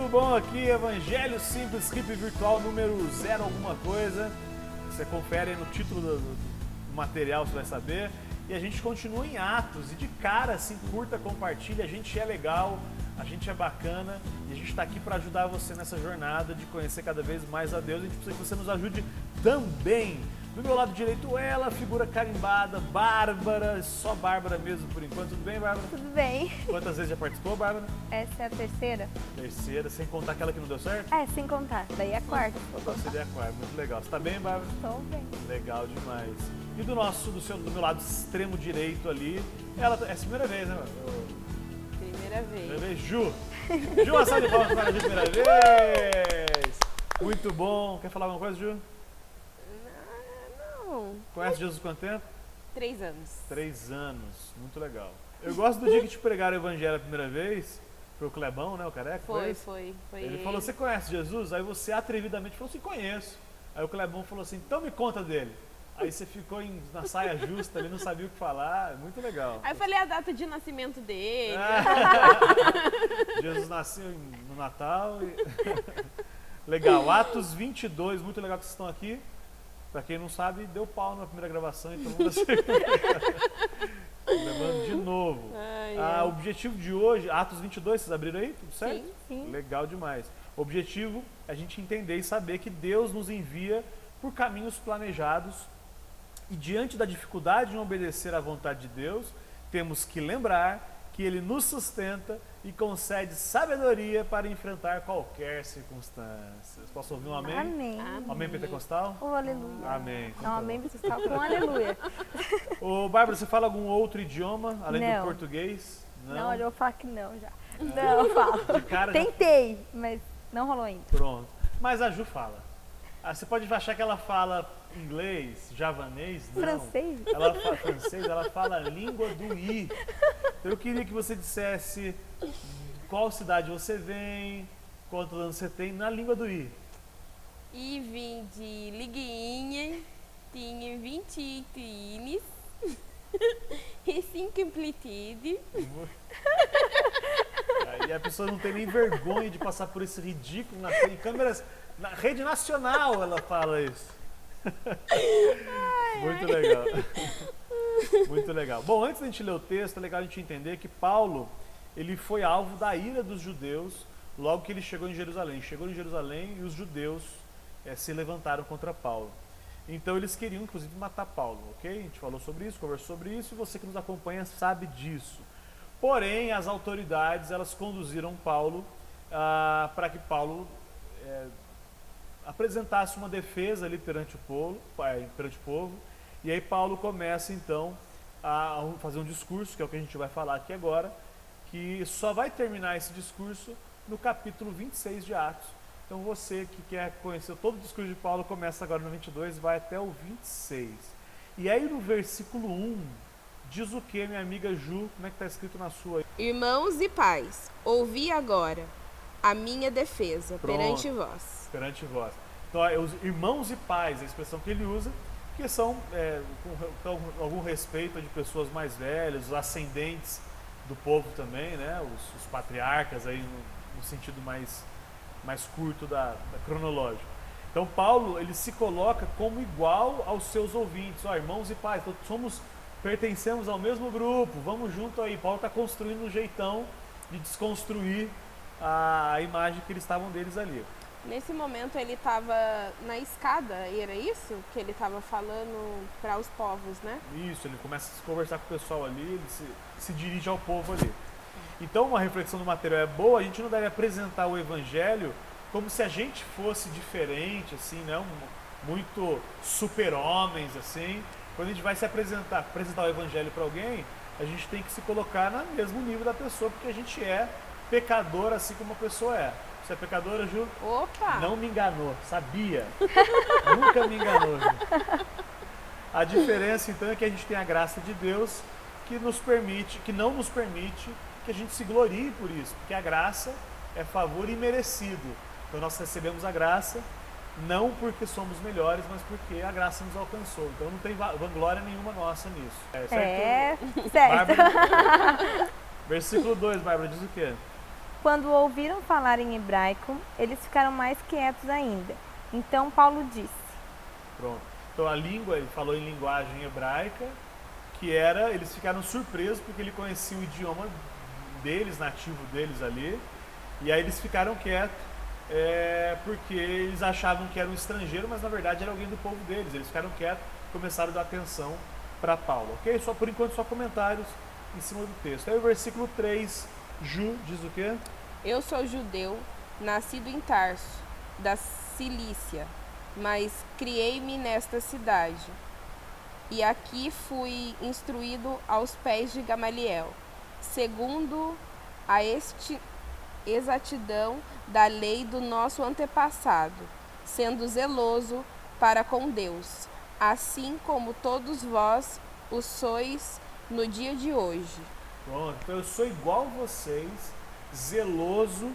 bom aqui, Evangelho Simples, Skip Virtual número 0 alguma coisa. Você confere aí no título do material, você vai saber. E a gente continua em Atos, e de cara, assim, curta, compartilha, a gente é legal, a gente é bacana, e a gente está aqui para ajudar você nessa jornada de conhecer cada vez mais a Deus. A gente precisa que você nos ajude também. Do meu lado direito, ela, figura carimbada, Bárbara, só Bárbara mesmo por enquanto. Tudo bem, Bárbara? Tudo bem. Quantas vezes já participou, Bárbara? Essa é a terceira? Terceira, sem contar aquela que não deu certo? É, sem contar. Daí é a quarta. Então seria a quarta, muito legal. Você tá bem, Bárbara? Estou bem. Legal demais. E do meu lado extremo direito ali, ela é a primeira vez, né? Primeira vez. Primeira vez, Ju. Ju, uma salva de palmas para a Ju, primeira vez. Muito bom. Quer falar alguma coisa, Ju? Não. Conhece Jesus há quanto tempo? 3 anos. 3 anos. Muito legal. Eu gosto do dia que te pregaram o evangelho a primeira vez, pro Clebão, né, o careca? Foi Ele falou, você conhece Jesus? Aí você atrevidamente falou assim, conheço. Aí o Clebão falou assim, então me conta dele. Aí você ficou na saia justa, ele não sabia o que falar, muito legal. Aí eu falei a data de nascimento dele. Jesus nasceu no Natal. Legal, Atos 22, muito legal que vocês estão aqui. Pra quem não sabe, deu pau na primeira gravação, então vamos na segunda. Lembrando de novo. O objetivo de hoje, Atos 22, vocês abriram aí? Tudo certo? Sim, sim. Legal demais. O objetivo é a gente entender e saber que Deus nos envia por caminhos planejados e diante da dificuldade em obedecer à vontade de Deus, temos que lembrar que Ele nos sustenta e concede sabedoria para enfrentar qualquer circunstância. Posso ouvir um amém? Amém. Amém pentecostal? Oh, aleluia. Amém. Não, amém pentecostal com aleluia. Ô, Bárbara, você fala algum outro idioma, além do Não. português? Não, eu vou falar que não já. Não, eu falo. De cara já- Tentei, mas não rolou ainda. Pronto. Mas a Ju fala. Você pode achar que ela fala inglês, javanês, não. Francês? Ela fala francês, ela fala a língua do I. Então eu queria que você dissesse qual cidade você vem, quantos anos você tem, na língua do I. E vim de Liguinha, tinha 28 anos, recém-completed. Aí a pessoa não tem nem vergonha de passar por esse ridículo em câmeras, na rede nacional ela fala isso. Muito legal. Muito legal. Bom, antes da gente ler o texto, é legal a gente entender que Paulo, ele foi alvo da ira dos judeus logo que ele chegou em Jerusalém. Chegou em Jerusalém e os judeus se levantaram contra Paulo. Então eles queriam, inclusive, matar Paulo, ok? A gente falou sobre isso, conversou sobre isso e você que nos acompanha sabe disso. Porém, as autoridades, elas conduziram Paulo para que Paulo apresentasse uma defesa ali perante o povo. E aí Paulo começa então a fazer um discurso, que é o que a gente vai falar aqui agora, que só vai terminar esse discurso no capítulo 26 de Atos. Então você que quer conhecer todo o discurso de Paulo, começa agora no 22 e vai até o 26. E aí no versículo 1, diz o que, minha amiga Ju? Como é que está escrito na sua? Irmãos e pais, ouvi agora a minha defesa perante vós. Perante vós. Então, os irmãos e pais, a expressão que ele usa, que são com algum respeito de pessoas mais velhas, os ascendentes do povo também, né? Os patriarcas aí no sentido mais curto da cronológica. Então Paulo, ele se coloca como igual aos seus ouvintes. Irmãos e pais, pertencemos ao mesmo grupo, vamos junto aí. Paulo está construindo um jeitão de desconstruir a imagem que eles estavam deles ali. Nesse momento ele estava na escada, e era isso que ele estava falando para os povos, né? Isso, ele começa a se conversar com o pessoal ali, ele se dirige ao povo ali. Então uma reflexão do material é boa, a gente não deve apresentar o evangelho como se a gente fosse diferente, assim, né? Muito super-homens, assim. Quando a gente vai se apresentar o evangelho para alguém, a gente tem que se colocar no mesmo nível da pessoa, porque a gente é pecador assim como a pessoa é. Você é pecadora, Ju? Opa! Não me enganou, sabia. Nunca me enganou, Ju. A diferença, então, é que a gente tem a graça de Deus que não nos permite que a gente se glorie por isso, porque a graça é favor imerecido. Então nós recebemos a graça não porque somos melhores, mas porque a graça nos alcançou. Então não tem vanglória nenhuma nossa nisso. Certo. Bárbara, versículo 2, Bárbara, diz o quê? Quando ouviram falar em hebraico, eles ficaram mais quietos ainda. Então Paulo disse: Pronto. Então a língua, ele falou em linguagem hebraica, que era, eles ficaram surpresos porque ele conhecia o idioma deles, nativo deles ali, e aí eles ficaram quietos, porque eles achavam que era um estrangeiro, mas na verdade era alguém do povo deles. Eles ficaram quietos e começaram a dar atenção para Paulo, ok? Só, por enquanto só comentários em cima do texto. Aí o versículo 3, Ju, diz o quê? Eu sou judeu, nascido em Tarso, da Cilícia, mas criei-me nesta cidade. E aqui fui instruído aos pés de Gamaliel, segundo a exatidão da lei do nosso antepassado, sendo zeloso para com Deus, assim como todos vós o sois no dia de hoje. Pronto, então eu sou igual a vocês, zeloso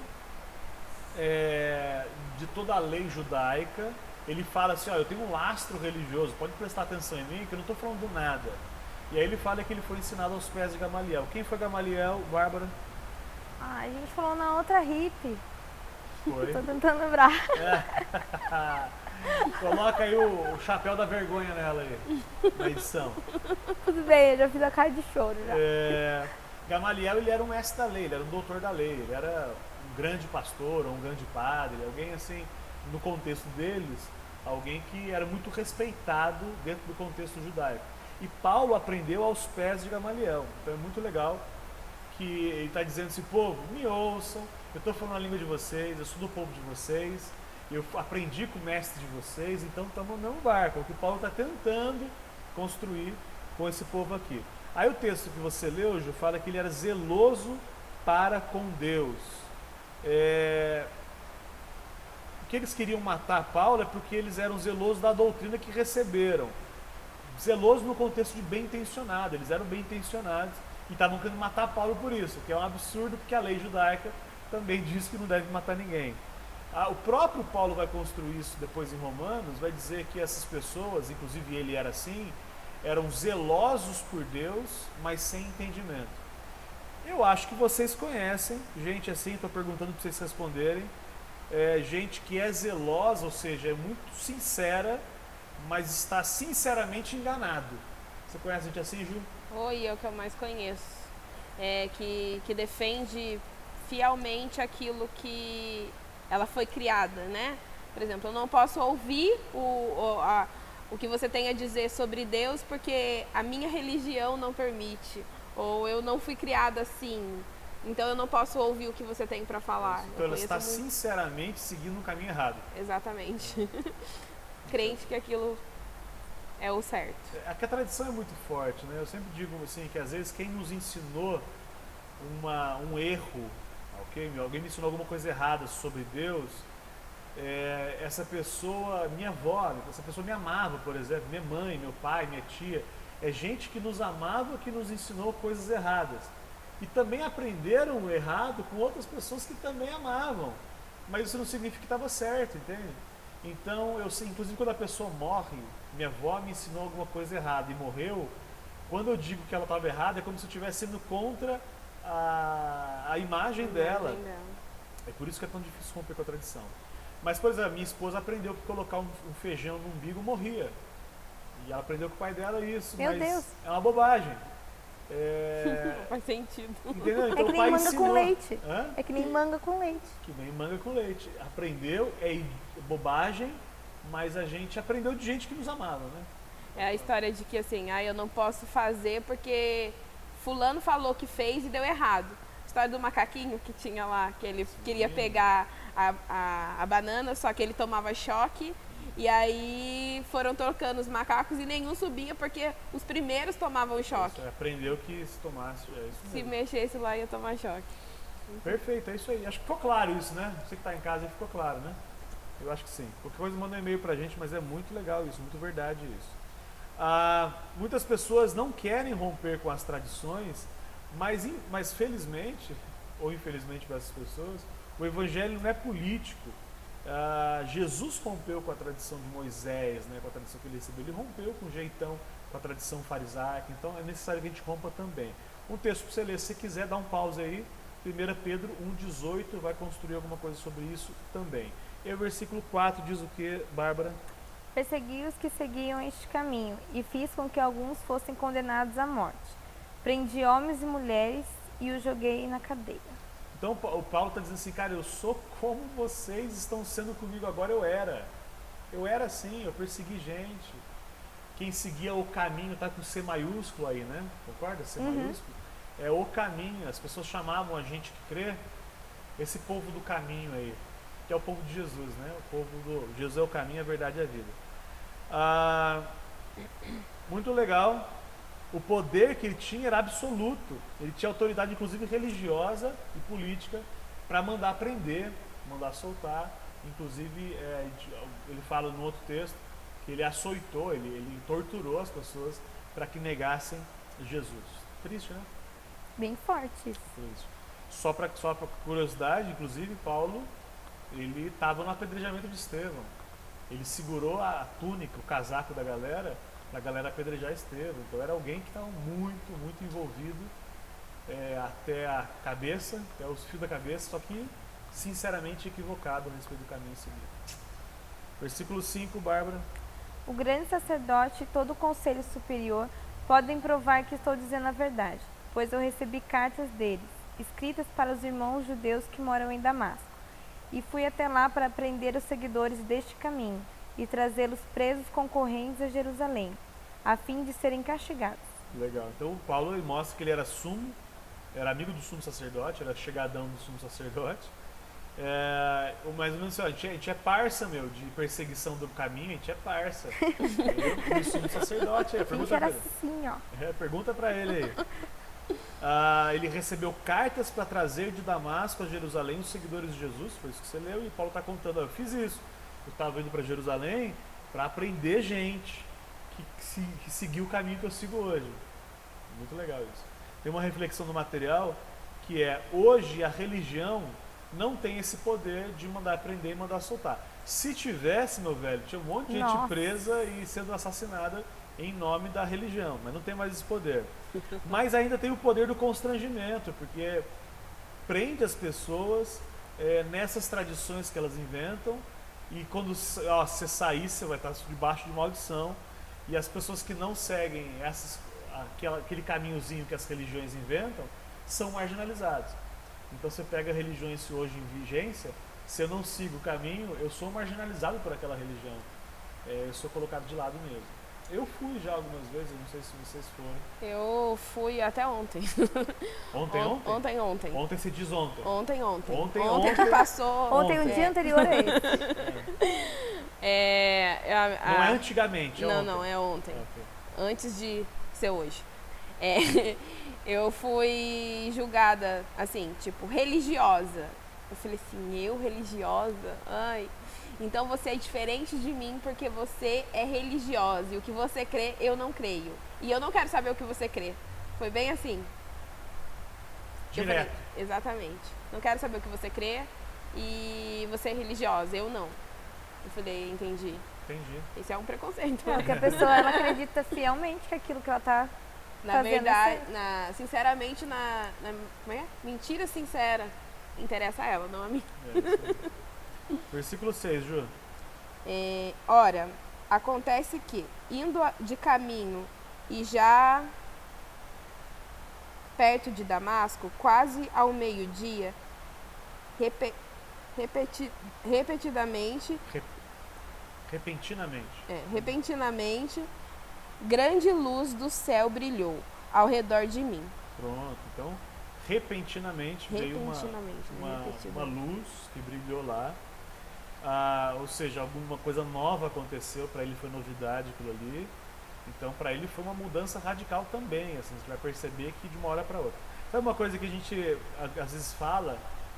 de toda a lei judaica. Ele fala assim, ó, eu tenho um lastro religioso, pode prestar atenção em mim, que eu não estou falando do nada. E aí ele fala que ele foi ensinado aos pés de Gamaliel. Quem foi Gamaliel, Bárbara? Ah, a gente falou na outra hippie. Foi. Tô tentando lembrar. Coloca aí o chapéu da vergonha nela aí, na edição. Tudo bem, eu já fiz a cara de choro já. Gamaliel, ele era um mestre da lei, ele era um doutor da lei, ele era um grande pastor ou um grande padre, alguém assim, no contexto deles, alguém que era muito respeitado dentro do contexto judaico. E Paulo aprendeu aos pés de Gamaliel, então é muito legal que ele está dizendo assim, povo, me ouçam, eu estou falando a língua de vocês, eu sou do povo de vocês, eu aprendi com o mestre de vocês, então estamos no mesmo barco, é o que Paulo está tentando construir com esse povo aqui. Aí o texto que você leu, Ju, fala que ele era zeloso para com Deus. O que eles queriam matar Paulo é porque eles eram zelosos da doutrina que receberam. Zeloso no contexto de bem intencionado, eles eram bem intencionados e estavam querendo matar Paulo por isso, que é um absurdo porque a lei judaica também diz que não deve matar ninguém. O próprio Paulo vai construir isso depois em Romanos, vai dizer que essas pessoas, inclusive ele era assim, eram zelosos por Deus, mas sem entendimento. Eu acho que vocês conhecem gente assim, estou perguntando para vocês responderem, gente que é zelosa, ou seja, é muito sincera, mas está sinceramente enganado. Você conhece gente assim, Ju? Oi, é o que eu mais conheço. Que defende fielmente aquilo que ela foi criada, né? Por exemplo, eu não posso ouvir o que você tem a dizer sobre Deus porque a minha religião não permite. Ou eu não fui criada assim, então eu não posso ouvir o que você tem para falar. Então ela está sinceramente seguindo um caminho errado. Exatamente. Crente que aquilo é o certo. A tradição é muito forte, né? Eu sempre digo assim, que às vezes quem nos ensinou um erro, ok? Alguém me ensinou alguma coisa errada sobre Deus, essa pessoa, minha avó, essa pessoa me amava, por exemplo, minha mãe, meu pai, minha tia, é gente que nos amava, que nos ensinou coisas erradas. E também aprenderam o errado com outras pessoas que também amavam. Mas isso não significa que estava certo, entende? Então, eu sei, inclusive quando a pessoa morre, minha avó me ensinou alguma coisa errada e morreu, quando eu digo que ela estava errada, é como se eu estivesse sendo contra a imagem dela. É por isso que é tão difícil romper com a tradição. Mas, por exemplo, minha esposa aprendeu que colocar um feijão no umbigo morria. E ela aprendeu com o pai dela isso, Meu mas Deus. é uma bobagem. Não faz sentido. Entendeu? Então, É que o pai nem manga ensinou. com leite. Hã? É que nem manga com leite. Que nem manga com leite. Aprendeu, é bobagem, mas a gente aprendeu de gente que nos amava, né? É a história de que assim, eu não posso fazer porque fulano falou que fez e deu errado. A história do macaquinho que tinha lá, que ele queria pegar a banana, só que ele tomava choque. E aí foram trocando os macacos e nenhum subia porque os primeiros tomavam choque. Isso, aprendeu que se tomasse, isso Se mesmo. mexesse lá ia tomar choque. Perfeito, é isso aí. Acho que ficou claro isso, né? Você que está em casa, ficou claro, né? Eu acho que sim. Qualquer coisa manda um e-mail pra gente, mas é muito legal isso, muito verdade isso. Muitas pessoas não querem romper com as tradições, mas felizmente, ou infelizmente para essas pessoas, o evangelho não é político. Jesus rompeu com a tradição de Moisés, né, com a tradição que ele recebeu. Ele rompeu com jeitão com a tradição farisaica, então é necessário que a gente rompa também. Um texto para você ler, se você quiser, dá um pause aí, 1 Pedro 1,18 vai construir alguma coisa sobre isso também. E o versículo 4 diz o que, Bárbara? Persegui os que seguiam este caminho, e fiz com que alguns fossem condenados à morte. Prendi homens e mulheres e os joguei na cadeia. Então o Paulo está dizendo assim, cara, eu sou como vocês estão sendo comigo agora, eu era. Eu era assim, eu persegui gente. Quem seguia o caminho, tá com C maiúsculo aí, né? Concorda? C maiúsculo. É o caminho, as pessoas chamavam a gente que crê, esse povo do caminho aí, que é o povo de Jesus, né? O povo do Jesus é o caminho, a verdade e a vida. Muito legal. O poder que ele tinha era absoluto. Ele tinha autoridade, inclusive religiosa e política, para mandar prender, mandar soltar. Inclusive, ele fala no outro texto que ele açoitou, ele torturou as pessoas para que negassem Jesus. Triste, né? Bem forte isso. Triste. Só para curiosidade, inclusive, Paulo, ele estava no apedrejamento de Estevão. Ele segurou a túnica, o casaco da galera apedrejar Estevão. Então era alguém que estava muito, muito envolvido até a cabeça, até os fios da cabeça, só que sinceramente equivocado a respeito do caminho seguido. Versículo 5, Bárbara. O grande sacerdote e todo o conselho superior podem provar que estou dizendo a verdade, pois eu recebi cartas deles, escritas para os irmãos judeus que moram em Damasco, e fui até lá para prender os seguidores deste caminho e trazê-los presos concorrentes a Jerusalém, a fim de serem castigados. Legal. Então o Paulo ele mostra que ele era amigo do sumo sacerdote, era chegadão do sumo sacerdote. Mais ou menos assim, ó, a gente é parça, meu, de perseguição do caminho, a gente é parça. Eu e o sumo sacerdote aí, pergunta pra ele. Assim, ó. Pergunta pra ele aí. Ele recebeu cartas para trazer de Damasco a Jerusalém os seguidores de Jesus, foi isso que você leu, e Paulo está contando, eu fiz isso. Eu estava indo para Jerusalém para aprender gente que seguiu o caminho que eu sigo hoje. Muito legal isso. Tem uma reflexão no material que hoje a religião não tem esse poder de mandar prender e mandar soltar. Se tivesse, meu velho, tinha um monte de gente presa e sendo assassinada em nome da religião, mas não tem mais esse poder. Mas ainda tem o poder do constrangimento, porque prende as pessoas nessas tradições que elas inventam, e quando você sair, você vai estar debaixo de maldição, e as pessoas que não seguem aquele caminhozinho que as religiões inventam, são marginalizadas. Então você pega religiões hoje em vigência, se eu não sigo o caminho, eu sou marginalizado por aquela religião. Eu sou colocado de lado mesmo. Eu fui já algumas vezes, eu não sei se vocês foram. Eu fui até ontem. Ontem? Ontem. Ontem se diz ontem. Ontem. Ontem que passou. Ontem, o dia anterior a esse. Não é antigamente, é ontem. Não, é ontem. Okay. Antes de ser hoje. Eu fui julgada, assim, tipo, religiosa. Eu falei assim, eu religiosa? Ai. Então você é diferente de mim porque você é religiosa. E o que você crê, eu não creio. E eu não quero saber o que você crê. Foi bem assim. Direto. Eu falei, exatamente. Não quero saber o que você crê e você é religiosa, eu não. Eu falei, entendi. Esse é um preconceito. Porque a pessoa ela acredita fielmente que aquilo que ela está na verdade, sinceramente, como é? Mentira sincera interessa a ela, não a mim. Versículo 6, Ju. Ora, acontece que, indo de caminho e já perto de Damasco, quase ao meio-dia, repentinamente, grande luz do céu brilhou ao redor de mim. Pronto, então repentinamente veio uma luz que brilhou lá. Ou seja, alguma coisa nova aconteceu, para ele foi novidade aquilo ali. Então para ele foi uma mudança radical também, assim, você vai perceber que de uma hora para outra. Sabe uma coisa que a gente às vezes fala,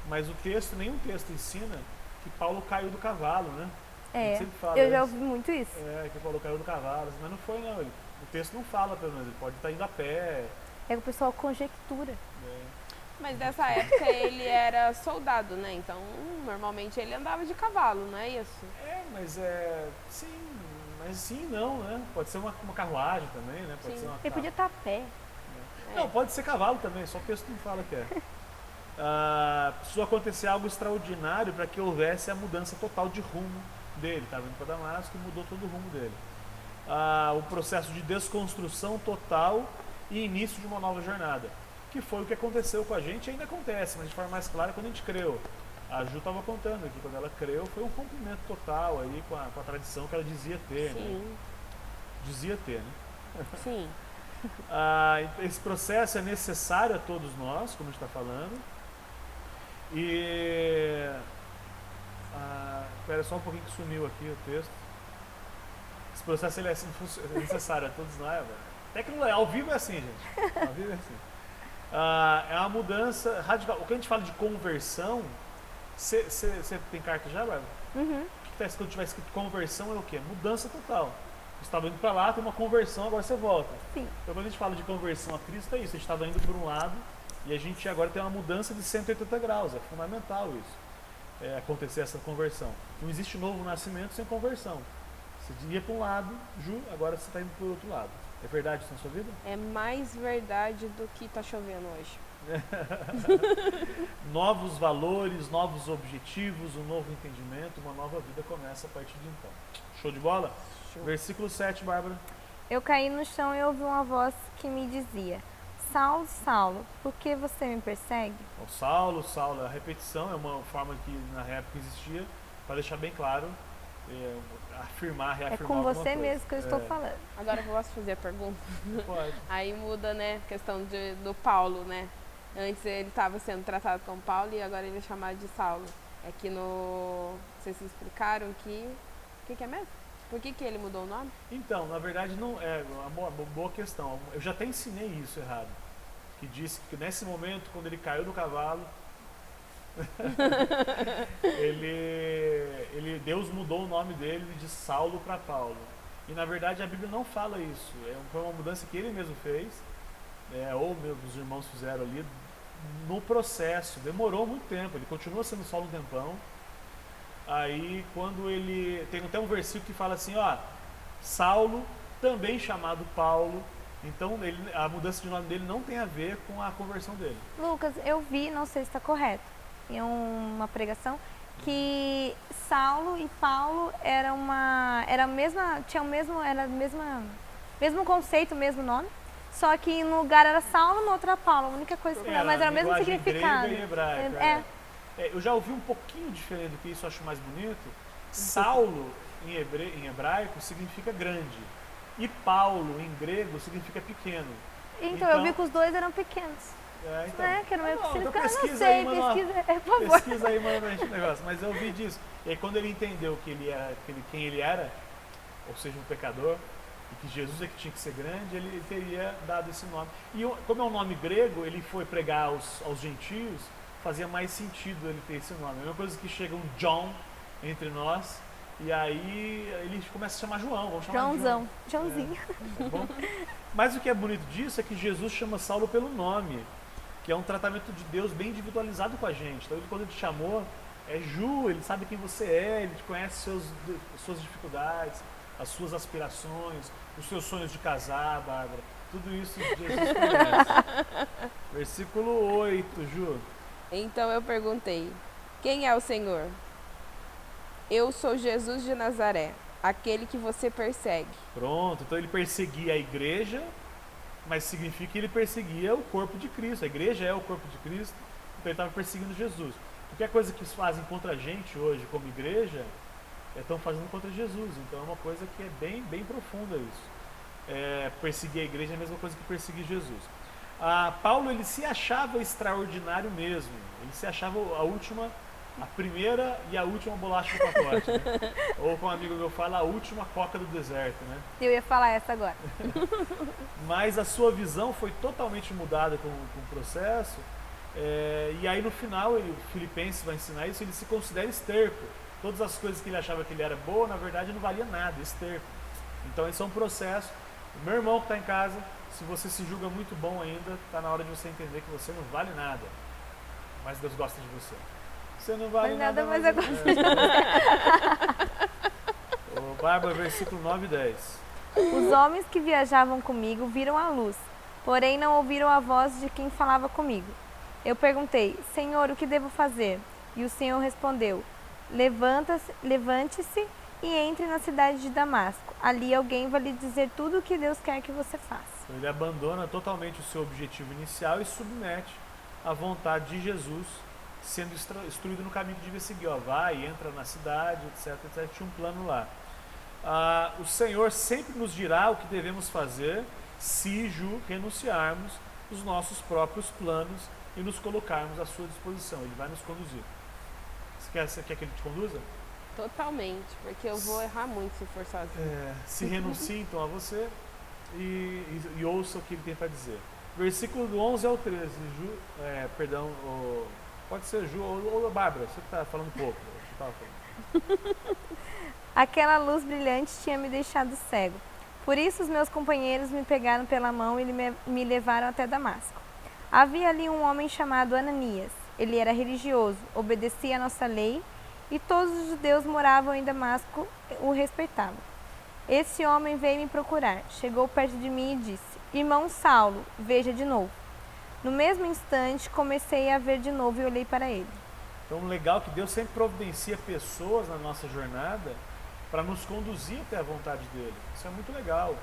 mas nenhum texto ensina que Paulo caiu do cavalo, né? Eu já ouvi muito isso. Que Paulo caiu do cavalo, mas não foi não, o texto não fala pelo menos, ele pode estar indo a pé. É que o pessoal conjectura. Mas nessa época ele era soldado, né? Então normalmente ele andava de cavalo, não é isso? Sim, não, né? Pode ser uma carruagem também, né? Pode ser ele podia estar a pé. Não, pode ser cavalo também, só o texto não fala que é. precisou acontecer algo extraordinário para que houvesse a mudança total de rumo dele. Estava indo para Damasco e mudou todo o rumo dele. O processo de desconstrução total e início de uma nova jornada, que foi o que aconteceu com a gente e ainda acontece, mas de forma mais clara quando a gente creu. A Ju estava contando aqui, quando ela creu, foi um cumprimento total aí com a tradição que ela dizia ter, Sim. né? Dizia ter, né? Sim. Esse processo é necessário a todos nós, como a gente está falando. E... espera só um pouquinho que sumiu aqui o texto. Esse processo ele é necessário a todos nós. Tecnologia, ao vivo é assim, gente. Ao vivo é assim. É uma mudança radical. O que a gente fala de conversão, você tem carta já, Bárbara? Uhum. O que quando tiver escrito conversão é o quê? Mudança total. Você estava indo para lá, tem uma conversão, agora você volta. Sim. Então quando a gente fala de conversão a Cristo é isso, a gente estava indo para um lado e a gente agora tem uma mudança de 180 graus, é fundamental isso, acontecer essa conversão. Não existe novo nascimento sem conversão. Você ia para um lado, Ju, agora você está indo para o outro lado. É verdade isso na sua vida? É mais verdade do que está chovendo hoje. Novos valores, novos objetivos, um novo entendimento, uma nova vida começa a partir de então. Show de bola? Show. Versículo 7, Bárbara. Eu caí no chão e ouvi uma voz que me dizia: Saulo, Saulo, por que você me persegue? O Saulo, a repetição é uma forma que na época existia para deixar bem claro, afirmar, reafirmar. É com alguma você coisa. mesmo que eu estou falando. Agora eu posso fazer a pergunta? Pode. Aí muda, né, a questão do Paulo, né? Antes ele estava sendo tratado como Paulo e agora ele é chamado de Saulo. É que vocês explicaram que... O que é mesmo? Por que ele mudou o nome? Então, na verdade, não é uma boa questão. Eu já até ensinei isso errado. Que disse que nesse momento, quando ele caiu do cavalo, Deus mudou o nome dele de Saulo para Paulo. E na verdade a Bíblia não fala isso. Foi uma mudança que ele mesmo fez, ou os irmãos fizeram ali no processo. Demorou muito tempo. Ele continua sendo Saulo um tempão. Aí quando ele... Tem até um versículo que fala assim, Saulo, também chamado Paulo. Então a mudança de nome dele não tem a ver com a conversão dele. Lucas, eu vi, não sei se está correto, em uma pregação, que Saulo e Paulo era a mesma, tinha o mesmo, era mesmo conceito, o mesmo nome, só que no lugar era Saulo, no outro era Paulo, a única coisa que mas era o mesmo significado. Grega e hebraico, eu já ouvi um pouquinho diferente do que isso, eu acho mais bonito. Saulo em hebraico significa grande e Paulo em grego significa pequeno. Então eu vi que os dois eram pequenos. Que era o mesmo significado. Então pesquisa aí, manda pra gente o negócio. Mas eu ouvi disso. E aí quando ele entendeu que ele era, quem ele era, ou seja, um pecador, e que Jesus é que tinha que ser grande, ele teria dado esse nome. E como é um nome grego, ele foi pregar aos gentios, fazia mais sentido ele ter esse nome. É a mesma coisa que chega um John entre nós, e aí ele começa a chamar João. Vamos chamar Joãozão. Joãozinho. Tá bom? Mas o que é bonito disso é que Jesus chama Saulo pelo nome, que é um tratamento de Deus bem individualizado com a gente. Então, quando ele te chamou, Ju, ele sabe quem você é, ele te conhece suas dificuldades, as suas aspirações, os seus sonhos de casar, Bárbara. Tudo isso Jesus conhece. Versículo 8, Ju. Então eu perguntei, quem é o Senhor? Eu sou Jesus de Nazaré, aquele que você persegue. Pronto, então ele perseguia a igreja, mas significa que ele perseguia o corpo de Cristo. A igreja é o corpo de Cristo, então ele estava perseguindo Jesus. Qualquer coisa que fazem contra a gente hoje como igreja, estão fazendo contra Jesus. Então é uma coisa que é bem, bem profunda isso. Perseguir a igreja é a mesma coisa que perseguir Jesus. Paulo, ele se achava extraordinário mesmo. Ele se achava a primeira e a última bolacha do pacote, né? Ou como um amigo meu fala, a última coca do deserto, né? Eu ia falar essa agora. Mas a sua visão foi totalmente mudada com o processo. E aí no final, o Filipenses vai ensinar isso, ele se considera esterco. Todas as coisas que ele achava que ele era boa, na verdade não valia nada, esterco. Então esse é um processo. O meu irmão que está em casa, se você se julga muito bom ainda, está na hora de você entender que você não vale nada. Mas Deus gosta de você. Você não vale nada, mas eu gosto de você. Bárbara, versículo 9 e 10. Os homens que viajavam comigo viram a luz, porém não ouviram a voz de quem falava comigo. Eu perguntei, Senhor, o que devo fazer? E o Senhor respondeu, levante-se e entre na cidade de Damasco. Ali alguém vai lhe dizer tudo o que Deus quer que você faça. Então, ele abandona totalmente o seu objetivo inicial e submete à vontade de Jesus, sendo instruído no caminho que devia seguir. Ó, vai, entra na cidade, etc, etc. Tinha um plano lá. O Senhor sempre nos dirá o que devemos fazer se renunciarmos os nossos próprios planos e nos colocarmos à sua disposição. Ele vai nos conduzir. Você quer que ele te conduza? Totalmente, porque eu vou errar muito se for sozinho. Se renuncie então a você e ouça o que ele tem para dizer. Versículo do 11 ao 13. Pode ser Ju ou Bárbara, você que está falando pouco. Aquela luz brilhante tinha me deixado cego. Por isso os meus companheiros me pegaram pela mão e me levaram até Damasco. Havia ali um homem chamado Ananias. Ele era religioso, obedecia a nossa lei e todos os judeus moravam em Damasco o respeitavam. Esse homem veio me procurar, chegou perto de mim e disse, Irmão Saulo, veja de novo. No mesmo instante comecei a ver de novo e olhei para ele. Então, legal que Deus sempre providencia pessoas na nossa jornada para nos conduzir até a vontade dele. Isso é muito legal.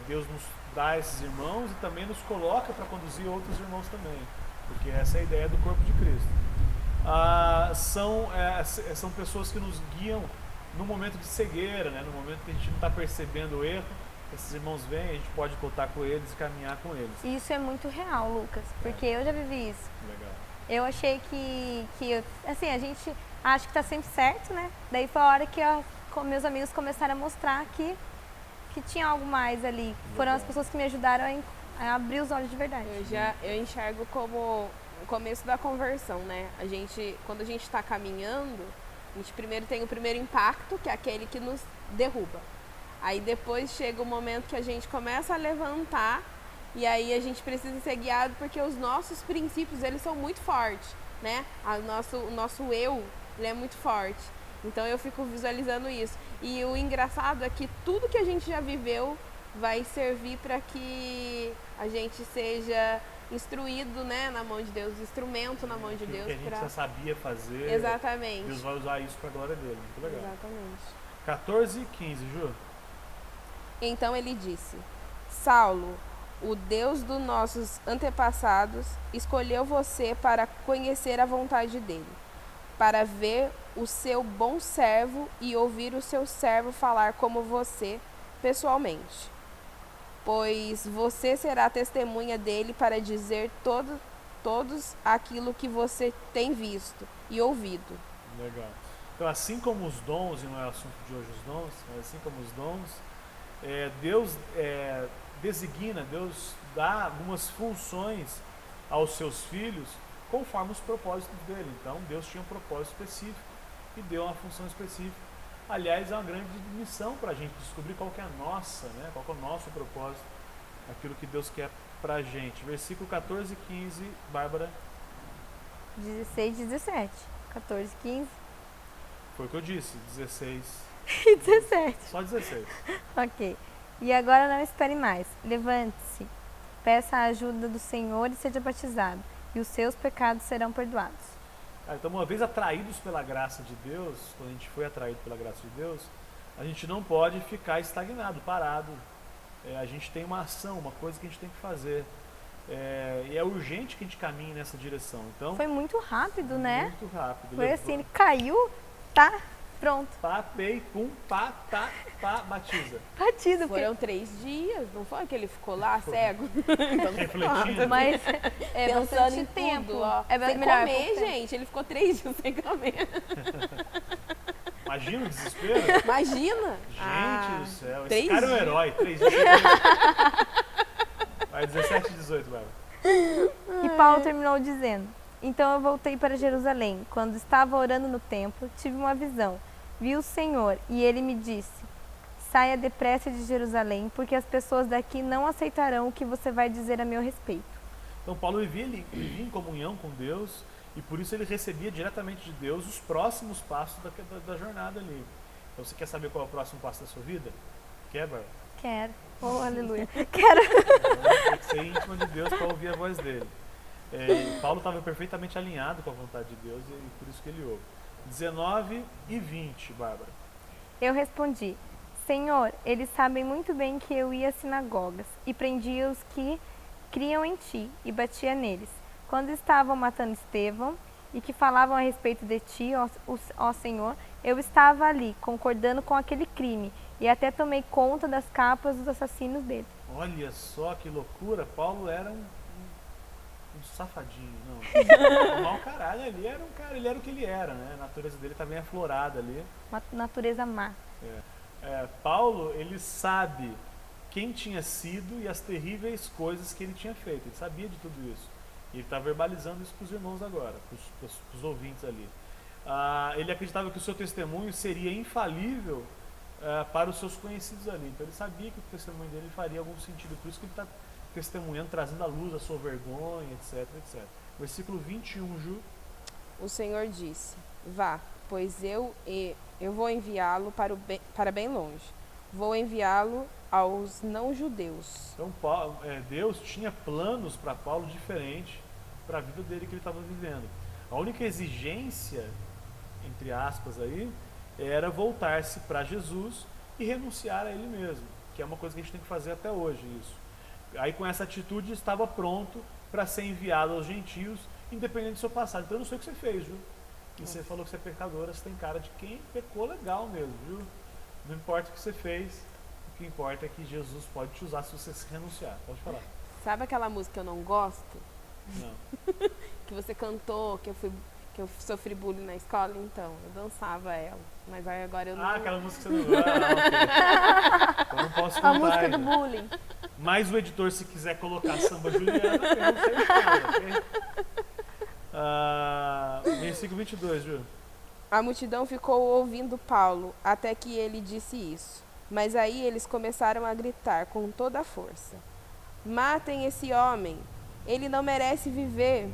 Deus nos dá esses irmãos e também nos coloca para conduzir outros irmãos também, porque essa é a ideia do corpo de Cristo. São pessoas que nos guiam no momento de cegueira, né? No momento que a gente não está percebendo o erro. Esses irmãos vêm, a gente pode contar com eles e caminhar com eles. Isso é muito real, Lucas, porque eu já vivi isso. Legal. Eu achei que assim, a gente acha que está sempre certo, né? Daí foi a hora que meus amigos começaram a mostrar que tinha algo mais ali. Legal. Foram as pessoas que me ajudaram a abrir os olhos de verdade. Eu enxergo como o começo da conversão, né? Quando a gente está caminhando, a gente primeiro tem o primeiro impacto, que é aquele que nos derruba. Aí depois chega o momento que a gente começa a levantar e aí a gente precisa ser guiado porque os nossos princípios, eles são muito fortes, né? O nosso eu, ele é muito forte. Então eu fico visualizando isso. E o engraçado é que tudo que a gente já viveu vai servir para que a gente seja instruído, né, na mão de Deus, instrumento na mão de Deus. Que a gente já sabia fazer. Exatamente. Deus vai usar isso para a glória dele. Muito legal. Exatamente. 14 e 15, Ju. Então ele disse, Saulo, o Deus dos nossos antepassados escolheu você para conhecer a vontade dele, para ver o seu bom servo e ouvir o seu servo falar como você pessoalmente. Pois você será testemunha dele para dizer todos aquilo que você tem visto e ouvido. Legal. Então, assim como os dons, e não é o assunto de hoje os dons, mas assim como os dons, Deus designa, Deus dá algumas funções aos seus filhos conforme os propósitos dele. Então, Deus tinha um propósito específico e deu uma função específica. Aliás, é uma grande missão para a gente descobrir qual que é a nossa, né? Qual que é o nosso propósito, aquilo que Deus quer para a gente. Versículo 14 e 15, Bárbara. 16 e 17. 14 e 15. Foi o que eu disse, 16 e 17. Só 16. Ok. E agora não espere mais. Levante-se, peça a ajuda do Senhor e seja batizado, e os seus pecados serão perdoados. Então, uma vez atraídos pela graça de Deus, quando a gente foi atraído pela graça de Deus, a gente não pode ficar estagnado, parado. A gente tem uma ação, uma coisa que a gente tem que fazer. E é urgente que a gente caminhe nessa direção. Então, foi muito rápido, né? Muito rápido. Foi assim, ele caiu, tá, pronto. Pá, pei, pum, pá, tá, pá, batiza. Batido. Foram 3 dias, não foi que ele ficou lá, cego? Refletindo. Mas pensando em tempo. Tudo, ó. É sem melhor comer, gente. Ele ficou 3 dias sem comer. Imagina o desespero. Imagina. Gente do céu. 3 Esse cara é um dias. herói. 3 dias. Vai, 17 e 18, Bárbara. E Paulo terminou dizendo, então eu voltei para Jerusalém. Quando estava orando no templo, tive uma visão. Vi o Senhor e ele me disse, saia depressa de Jerusalém, porque as pessoas daqui não aceitarão o que você vai dizer a meu respeito. Então Paulo vivia em comunhão com Deus e por isso ele recebia diretamente de Deus os próximos passos da jornada ali. Então você quer saber qual é o próximo passo da sua vida? Quer, Bárbara? Quero. Oh, aleluia. Quero. Tem que ser íntima de Deus para ouvir a voz dele. Paulo estava perfeitamente alinhado com a vontade de Deus e por isso que ele ouve. 19 e 20, Bárbara. Eu respondi: Senhor, eles sabem muito bem que eu ia às sinagogas e prendia os que criam em ti e batia neles. Quando estavam matando Estevão e que falavam a respeito de ti, ó Senhor, eu estava ali, concordando com aquele crime e até tomei conta das capas dos assassinos dele. Olha só que loucura, Paulo era um safadinho, não. Um mau caralho ali, era um cara, ele era o que ele era, né? A natureza dele está bem aflorada ali. Uma natureza má. Paulo, ele sabe quem tinha sido e as terríveis coisas que ele tinha feito. Ele sabia de tudo isso. E ele está verbalizando isso para os irmãos agora, para os ouvintes ali. Ele acreditava que o seu testemunho seria infalível para os seus conhecidos ali. Então ele sabia que o testemunho dele faria algum sentido. Por isso que ele está testemunhando, trazendo à luz a sua vergonha, etc, etc. Versículo 21, Ju. O Senhor disse: Vá, pois eu vou enviá-lo para bem longe. Vou enviá-lo aos não-judeus. Então Deus tinha planos para Paulo diferentes para a vida dele que ele estava vivendo. A única exigência, entre aspas aí, era voltar-se para Jesus e renunciar a ele mesmo, que é uma coisa que a gente tem que fazer até hoje, isso. Aí com essa atitude estava pronto para ser enviado aos gentios, independente do seu passado. Então eu não sei o que você fez, viu? E você falou que você é pecadora, você tem cara de quem pecou legal mesmo, viu? Não importa o que você fez, o que importa é que Jesus pode te usar se você se renunciar. Pode falar. Sabe aquela música que eu não gosto? Não. Que você cantou, que eu sofri bullying na escola? Então, eu dançava ela. Mas aí agora eu não... aquela música que você não gosta. Ok. Então não posso cantar. A música ainda. do bullying. Mas o editor, se quiser colocar samba Juliana, eu não sei nada, ok? Versículo 22, Ju. A multidão ficou ouvindo Paulo até que ele disse isso. Mas aí eles começaram a gritar com toda a força: Matem esse homem! Ele não merece viver.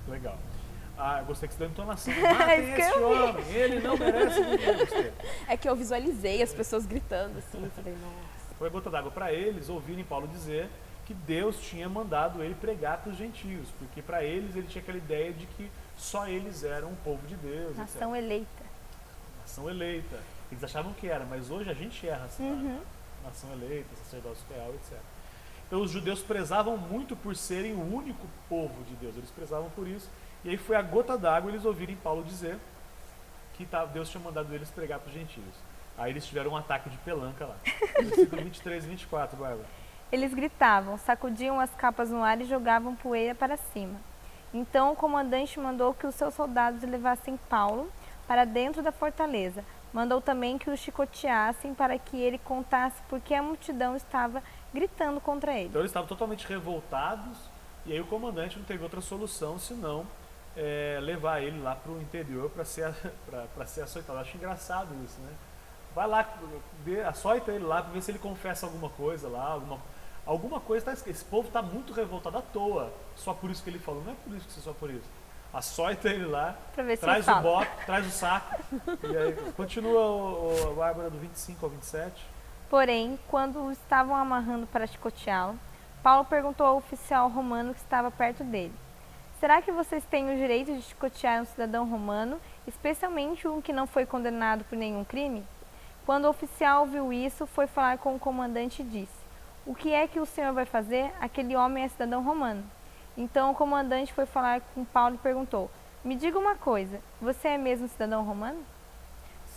Legal. Gostei que você deu entonação. Matem esse homem! Ele não merece viver. Gostei. É que eu visualizei as pessoas gritando assim. Falei, nossa. Foi a gota d'água para eles ouvirem Paulo dizer que Deus tinha mandado ele pregar para os gentios, porque para eles ele tinha aquela ideia de que só eles eram o povo de Deus. Nação etc. eleita. Nação eleita. Eles achavam que era, mas hoje a gente erra assim, nação eleita, sacerdócio real, etc. Então os judeus prezavam muito por serem o único povo de Deus, eles prezavam por isso, e aí foi a gota d'água eles ouvirem Paulo dizer que Deus tinha mandado eles pregar para os gentios. Aí eles tiveram um ataque de pelanca lá. Versículo 23 e 24, Bárbara. Eles gritavam, sacudiam as capas no ar e jogavam poeira para cima. Então o comandante mandou que os seus soldados levassem Paulo para dentro da fortaleza. Mandou também que o chicoteassem para que ele contasse por que a multidão estava gritando contra ele. Então eles estavam totalmente revoltados e aí o comandante não teve outra solução senão levar ele lá para o interior para ser açoitado. Eu acho engraçado isso, né? Vai lá, açoita ele lá para ver se ele confessa alguma coisa lá, alguma coisa está escrita. Esse povo está muito revoltado à toa, só por isso que ele falou. Não é por isso que você só por isso. Açoita ele lá, traz o bote, traz o saco. E aí, continua a Bárbara do 25 ao 27. Porém, quando o estavam amarrando para chicoteá-lo, Paulo perguntou ao oficial romano que estava perto dele: Será que vocês têm o direito de chicotear um cidadão romano, especialmente um que não foi condenado por nenhum crime? Quando o oficial viu isso, foi falar com o comandante e disse: O que é que o senhor vai fazer? Aquele homem é cidadão romano. Então o comandante foi falar com Paulo e perguntou: Me diga uma coisa, você é mesmo cidadão romano?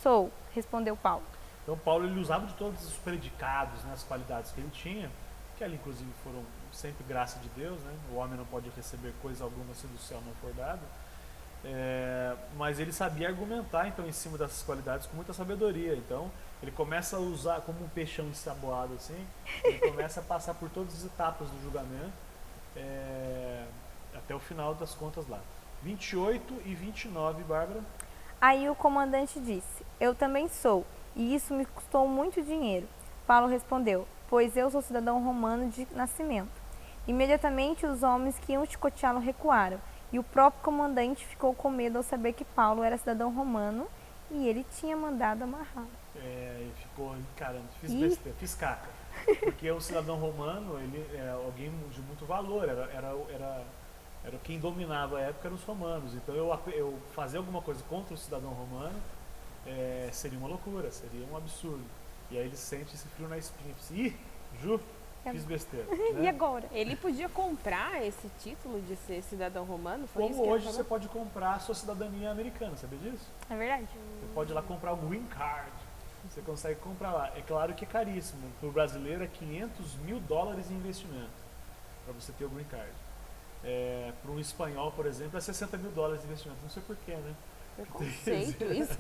Sou, respondeu Paulo. Então Paulo ele usava de todos os predicados, né, as qualidades que ele tinha, que ali inclusive foram sempre graça de Deus, né? O homem não pode receber coisa alguma se do céu não for dado. Mas ele sabia argumentar então em cima dessas qualidades com muita sabedoria. Então ele começa a usar como um peixão ensaboado assim, ele começa a passar por todas as etapas do julgamento até o final das contas lá. 28 e 29, Bárbara. Aí o comandante disse: Eu também sou, e isso me custou muito dinheiro. Paulo respondeu: Pois eu sou cidadão romano de nascimento. Imediatamente os homens que iam chicoteá-lo recuaram, e o próprio comandante ficou com medo ao saber que Paulo era cidadão romano e ele tinha mandado amarrá-lo. Ele ficou encarando, besteira, fiz caca. Porque o cidadão romano, ele é alguém de muito valor, era Era quem dominava a época eram os romanos. Então eu fazer alguma coisa contra o cidadão romano seria uma loucura, seria um absurdo. E aí ele sente esse frio na espinha. Ih, Ju, fiz besteira. E Né? agora? Ele podia comprar esse título de ser cidadão romano? Foi isso Como que ele hoje falou? você pode comprar a sua cidadania americana, sabia disso? É verdade? Você pode ir lá comprar o Green Card. Você consegue comprar lá. É claro que é caríssimo. Para o brasileiro é $500 mil em investimento para você ter o Green Card. Para um espanhol, por exemplo, é $60 mil de investimento. Não sei porquê, né? Preconceito isso.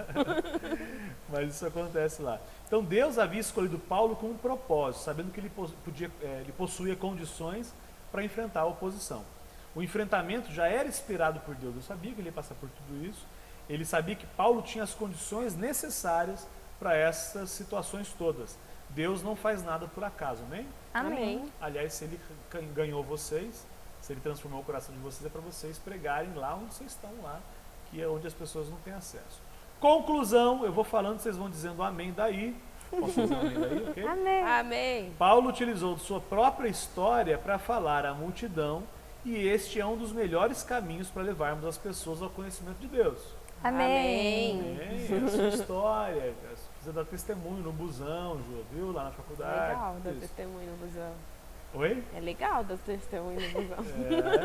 Mas isso acontece lá. Então Deus havia escolhido Paulo com um propósito, sabendo que ele possuía condições para enfrentar a oposição. O enfrentamento já era inspirado por Deus. Eu sabia que ele ia passar por tudo isso. Ele sabia que Paulo tinha as condições necessárias para essas situações todas. Deus não faz nada por acaso, né? Amém. Aliás, se ele ganhou vocês, se ele transformou o coração de vocês, é para vocês pregarem lá onde vocês estão lá, que é onde as pessoas não têm acesso. Conclusão, eu vou falando, vocês vão dizendo amém daí. Posso dizer amém daí, ok? Amém. Amém. Paulo utilizou sua própria história para falar à multidão e este é um dos melhores caminhos para levarmos as pessoas ao conhecimento de Deus. Amém. É a sua história, precisa dar testemunho no busão, Ju, viu? Lá na faculdade. Legal dar Isso. testemunho no busão. Oi? É legal dar testemunho no busão.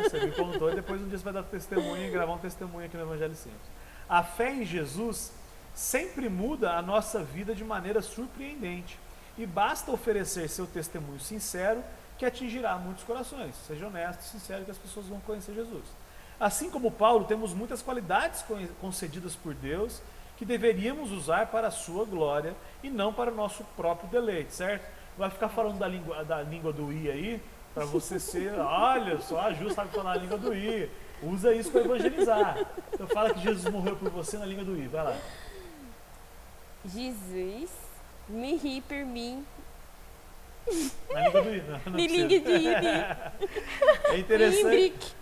Você me contou e depois um dia você vai dar testemunho e gravar um testemunho aqui no Evangelho Simples. A fé em Jesus sempre muda a nossa vida de maneira surpreendente e basta oferecer seu testemunho sincero que atingirá muitos corações. Seja honesto e sincero que as pessoas vão conhecer Jesus. Assim como Paulo, temos muitas qualidades concedidas por Deus que deveríamos usar para a sua glória e não para o nosso próprio deleite, certo? Vai ficar falando da língua do I aí, para você ser, olha só, a Ju sabe falar a língua do I. Usa isso para evangelizar. Então fala que Jesus morreu por você na língua do I, vai lá. Jesus me ri por mim. Na língua do I, não Me precisa. ligue de É interessante, Imbrique.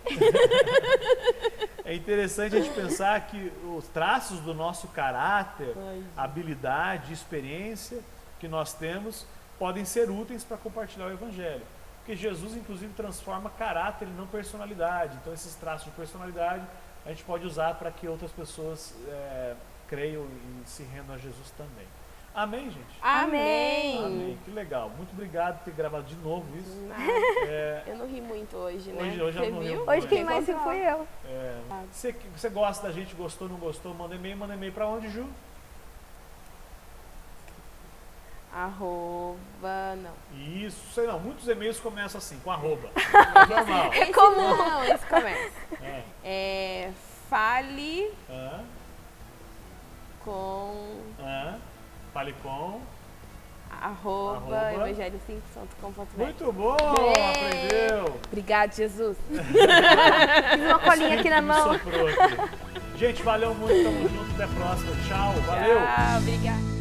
é interessante a gente pensar que os traços do nosso caráter, habilidade, experiência que nós temos podem ser úteis para compartilhar o Evangelho. Porque Jesus, inclusive, transforma caráter e não personalidade. Então, esses traços de personalidade a gente pode usar para que outras pessoas creiam e se rendam a Jesus também. Amém, gente? Amém. Amém. Que legal. Muito obrigado por ter gravado de novo isso. Eu não ri muito hoje, né? Hoje eu Você não ri viu? muito. Hoje quem Foi mais riu fui eu. Você gosta da gente, gostou, não gostou? Manda e-mail para onde, Ju? Arroba, não. Isso, sei não. Muitos e-mails começam assim, com arroba. É normal. Esse não, esse começa. Fale Hã? com Fale com. arroba evangelho5.com.br. Muito bom, É. aprendeu. Obrigado, Jesus. Fiz uma colinha aqui na Me mão. soprou aqui. Gente, valeu muito, tamo junto, até a próxima. Tchau, valeu. Tchau, obrigada.